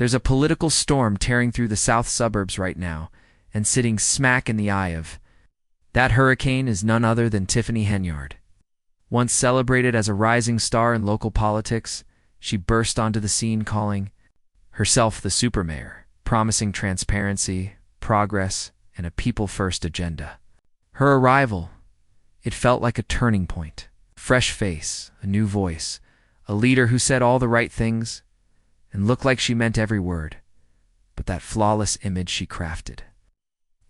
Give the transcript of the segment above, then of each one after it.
There's a political storm tearing through the south suburbs right now, and sitting smack in the eye of that hurricane is none other than Tiffany Henyard. Once celebrated as a rising star in local politics, she burst onto the scene calling herself the supermayor, promising transparency, progress, and a people-first agenda. Her arrival, it felt like a turning point. Fresh face, a new voice, a leader who said all the right things, and looked like she meant every word. But that flawless image she crafted,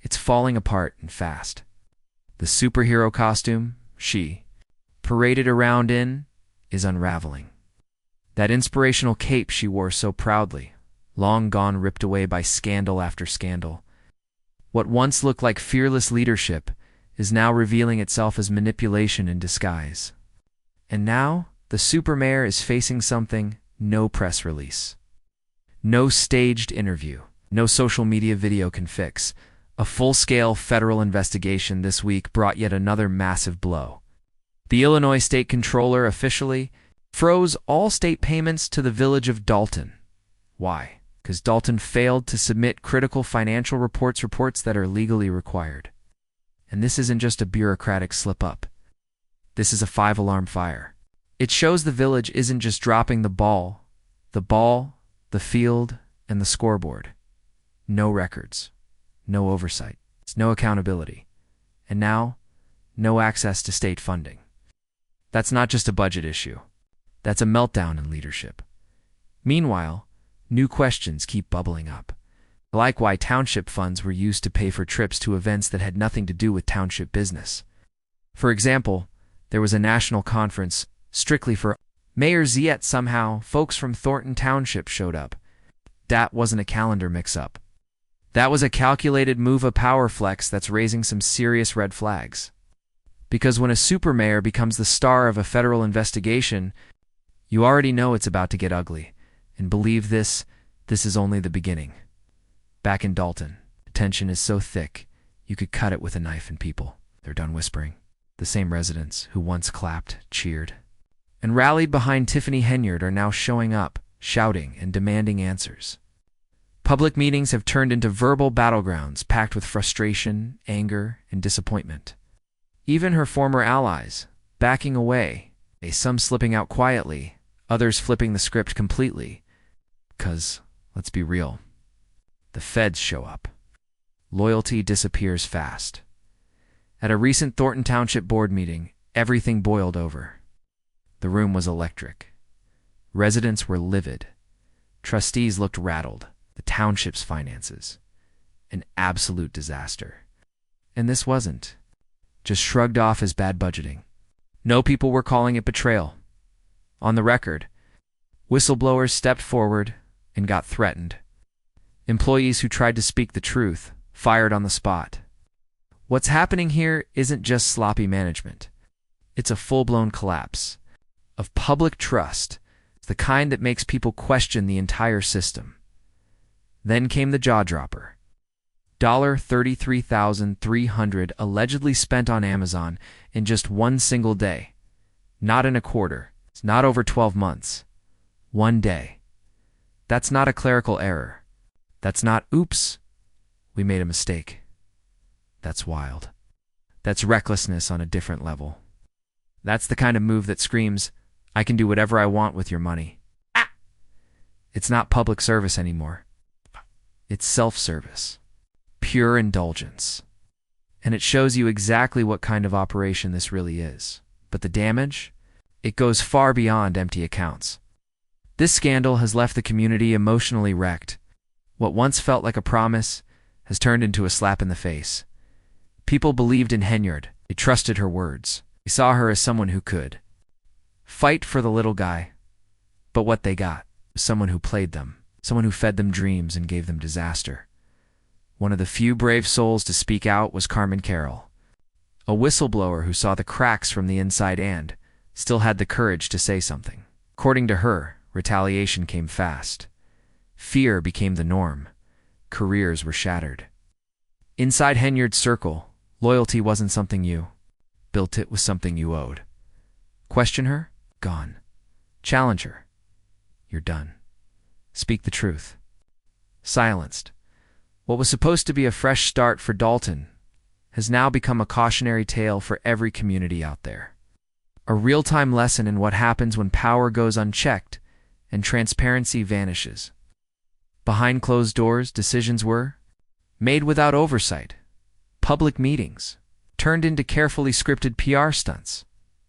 it's falling apart and fast. The superhero costume she paraded around in is unraveling. That inspirational cape she wore so proudly, long gone ripped away by scandal after scandal. What once looked like fearless leadership is now revealing itself as manipulation in disguise. And now, the supermayor is facing something no press release, no staged interview, no social media video can fix. A full-scale federal investigation this week brought yet another massive blow. The Illinois State Controller officially froze all state payments to the village of Dalton. Why? Because Dalton failed to submit critical financial reports that are legally required. And this isn't just a bureaucratic slip-up. This is a 5-alarm fire. It shows the village isn't just dropping the ball, the field, and the scoreboard. No records. No oversight, no accountability, and now, no access to state funding. That's not just a budget issue. That's a meltdown in leadership. Meanwhile, new questions keep bubbling up, like why township funds were used to pay for trips to events that had nothing to do with township business. For example, there was a national conference strictly for mayors, yet somehow folks from Thornton Township showed up. That wasn't a calendar mix-up. That was a calculated move, a power flex that's raising some serious red flags. Because when a supermayor becomes the star of a federal investigation, you already know it's about to get ugly. And believe this is only the beginning. Back in Dalton, the tension is so thick, you could cut it with a knife and people, they're done whispering. The same residents who once clapped, cheered, and rallied behind Tiffany Henyard are now showing up, shouting and demanding answers. Public meetings have turned into verbal battlegrounds packed with frustration, anger, and disappointment. Even her former allies, backing away, some slipping out quietly, others flipping the script completely. 'Cause, let's be real, the feds show up. Loyalty disappears fast. At a recent Thornton Township board meeting, everything boiled over. The room was electric. Residents were livid. Trustees looked rattled. The township's finances, an absolute disaster. And this wasn't just shrugged off as bad budgeting. No, people were calling it betrayal. On the record, whistleblowers stepped forward and got threatened. Employees who tried to speak the truth fired on the spot. What's happening here isn't just sloppy management. It's a full-blown collapse of public trust, the kind that makes people question the entire system. Then came the jaw-dropper. $33,300 allegedly spent on Amazon in just one single day. Not in a quarter. It's not over 12 months. One day. That's not a clerical error. That's not, oops, we made a mistake. That's wild. That's recklessness on a different level. That's the kind of move that screams, I can do whatever I want with your money. It's not public service anymore. It's self-service, pure indulgence. And it shows you exactly what kind of operation this really is. But the damage? It goes far beyond empty accounts. This scandal has left the community emotionally wrecked. What once felt like a promise has turned into a slap in the face. People believed in Henyard. They trusted her words. They saw her as someone who could fight for the little guy. But what they got was someone who played them. Someone who fed them dreams and gave them disaster. One of the few brave souls to speak out was Carmen Carroll, a whistleblower who saw the cracks from the inside and still had the courage to say something. According to her, retaliation came fast. Fear became the norm. Careers were shattered. Inside Henyard's circle, loyalty wasn't something you built, it was something you owed. Question her? Gone. Challenge her? You're done. Speak the truth. silenced. What was supposed to be a fresh start for Dalton has now become a cautionary tale for every community out there. A real-time lesson in what happens when power goes unchecked and transparency vanishes. Behind closed doors, decisions were made without oversight. Public meetings turned into carefully scripted PR stunts.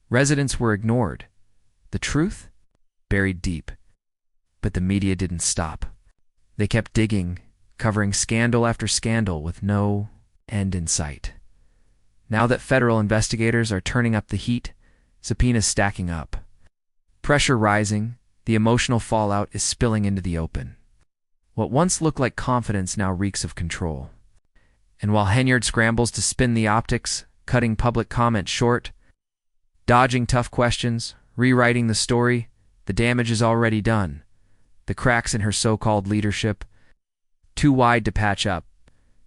Residents were ignored. The truth? Buried deep. But the media didn't stop. They kept digging, covering scandal after scandal with no end in sight. Now that federal investigators are turning up the heat, subpoenas stacking up. Pressure rising, the emotional fallout is spilling into the open. What once looked like confidence now reeks of control. And while Henyard scrambles to spin the optics, cutting public comment short, dodging tough questions, rewriting the story, the damage is already done. The cracks in her so-called leadership, too wide to patch up.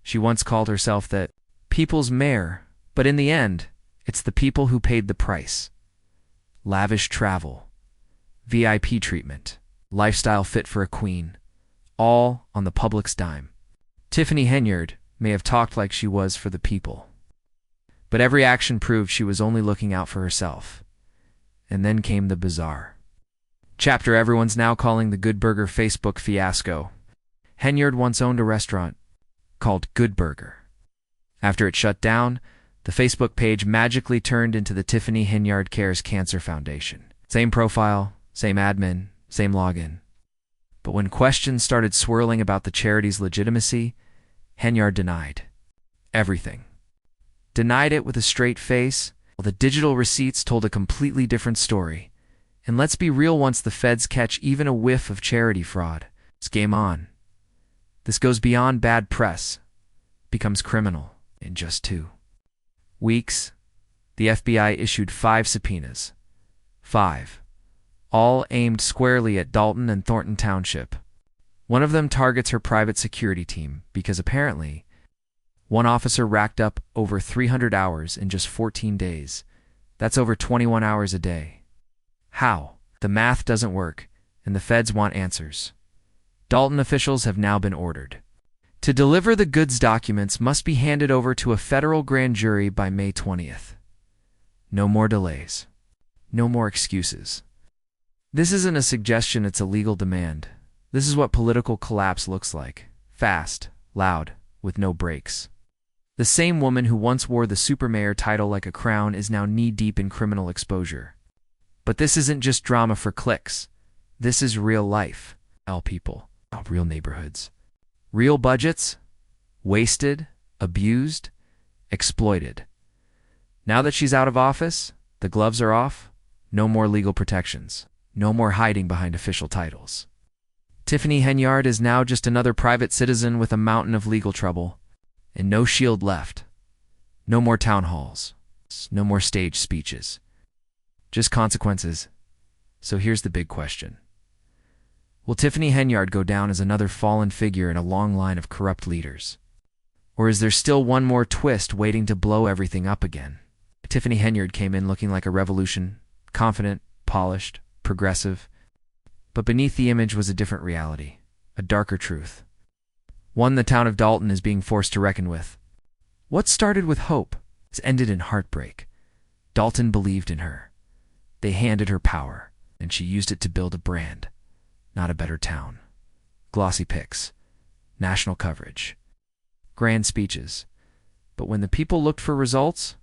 She once called herself the people's mayor, but in the end, it's the people who paid the price. Lavish travel, VIP treatment, lifestyle fit for a queen, all on the public's dime. Tiffany Henyard may have talked like she was for the people, but every action proved she was only looking out for herself. And then came the bizarre chapter everyone's now calling the Good Burger Facebook fiasco. Henyard once owned a restaurant called Good Burger. After it shut down, the Facebook page magically turned into the Tiffany Henyard Cares Cancer Foundation. Same profile, same admin, same login. But when questions started swirling about the charity's legitimacy, Henyard denied everything. Denied it with a straight face, while the digital receipts told a completely different story. And let's be real, once the feds catch even a whiff of charity fraud, it's game on. This goes beyond bad press, becomes criminal in just 2 weeks. The FBI issued 5 subpoenas. 5. All aimed squarely at Dalton and Thornton Township. One of them targets her private security team because apparently one officer racked up over 300 hours in just 14 days. That's over 21 hours a day. How? The math doesn't work, and the feds want answers. Dalton officials have now been ordered to deliver the goods. Documents must be handed over to a federal grand jury by May 20th. No more delays. No more excuses. This isn't a suggestion, it's a legal demand. This is what political collapse looks like. Fast, loud, with no breaks. The same woman who once wore the supermayor title like a crown is now knee-deep in criminal exposure. But this isn't just drama for clicks. This is real life. Real people. Real neighborhoods. Real budgets. Wasted, abused, exploited. Now that she's out of office, the gloves are off. No more legal protections. No more hiding behind official titles. Tiffany Henyard is now just another private citizen with a mountain of legal trouble, and no shield left. No more town halls. No more stage speeches. Just consequences. So here's the big question. Will Tiffany Henyard go down as another fallen figure in a long line of corrupt leaders? Or is there still one more twist waiting to blow everything up again? Tiffany Henyard came in looking like a revolution, confident, polished, progressive. But beneath the image was a different reality, a darker truth. One the town of Dalton is being forced to reckon with. What started with hope has ended in heartbreak. Dalton believed in her. They handed her power, and she used it to build a brand, not a better town. Glossy pics, national coverage, grand speeches. But when the people looked for results,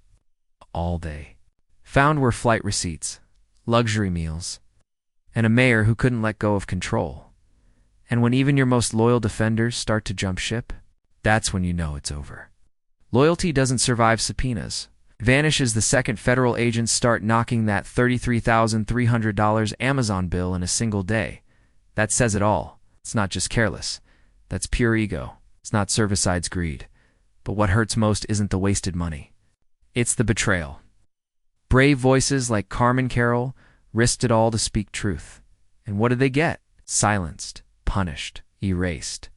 all they found were flight receipts, luxury meals, and a mayor who couldn't let go of control. And when even your most loyal defenders start to jump ship, that's when you know it's over. Loyalty doesn't survive subpoenas. Vanishes the second federal agents start knocking that $33,300 Amazon bill in a single day. That says it all. It's not just careless. That's pure ego. It's not servicide's greed. But what hurts most isn't the wasted money. It's the betrayal. Brave voices like Carmen Carroll risked it all to speak truth. And what did they get? Silenced, punished, erased.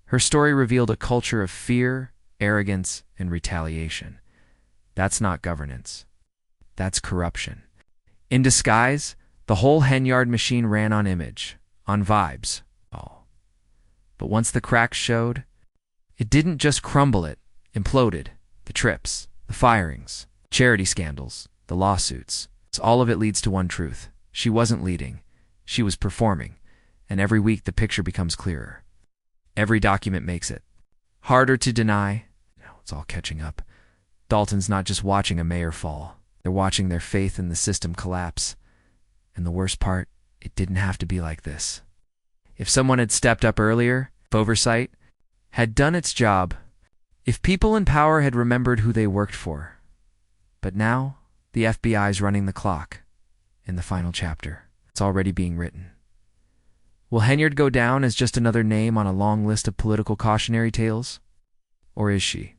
Her story revealed a culture of fear, arrogance, and retaliation. That's not governance. That's corruption. In disguise, the whole Henyard machine ran on image, on vibes, all. But once the cracks showed, it didn't just crumble, it imploded. The trips, the firings, charity scandals, the lawsuits. All of it leads to one truth. She wasn't leading. She was performing. And every week the picture becomes clearer. Every document makes it harder to deny. Now it's all catching up. Dalton's not just watching a mayor fall. They're watching their faith in the system collapse. And the worst part, it didn't have to be like this. If someone had stepped up earlier, if oversight had done its job, if people in power had remembered who they worked for. But now, the FBI's running the clock. In the final chapter, it's already being written. Will Henyard go down as just another name on a long list of political cautionary tales? Or is she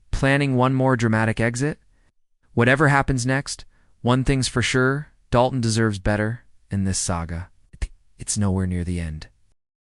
planning one more dramatic exit? Whatever happens next, one thing's for sure, Dalton deserves better in this saga. It's nowhere near the end.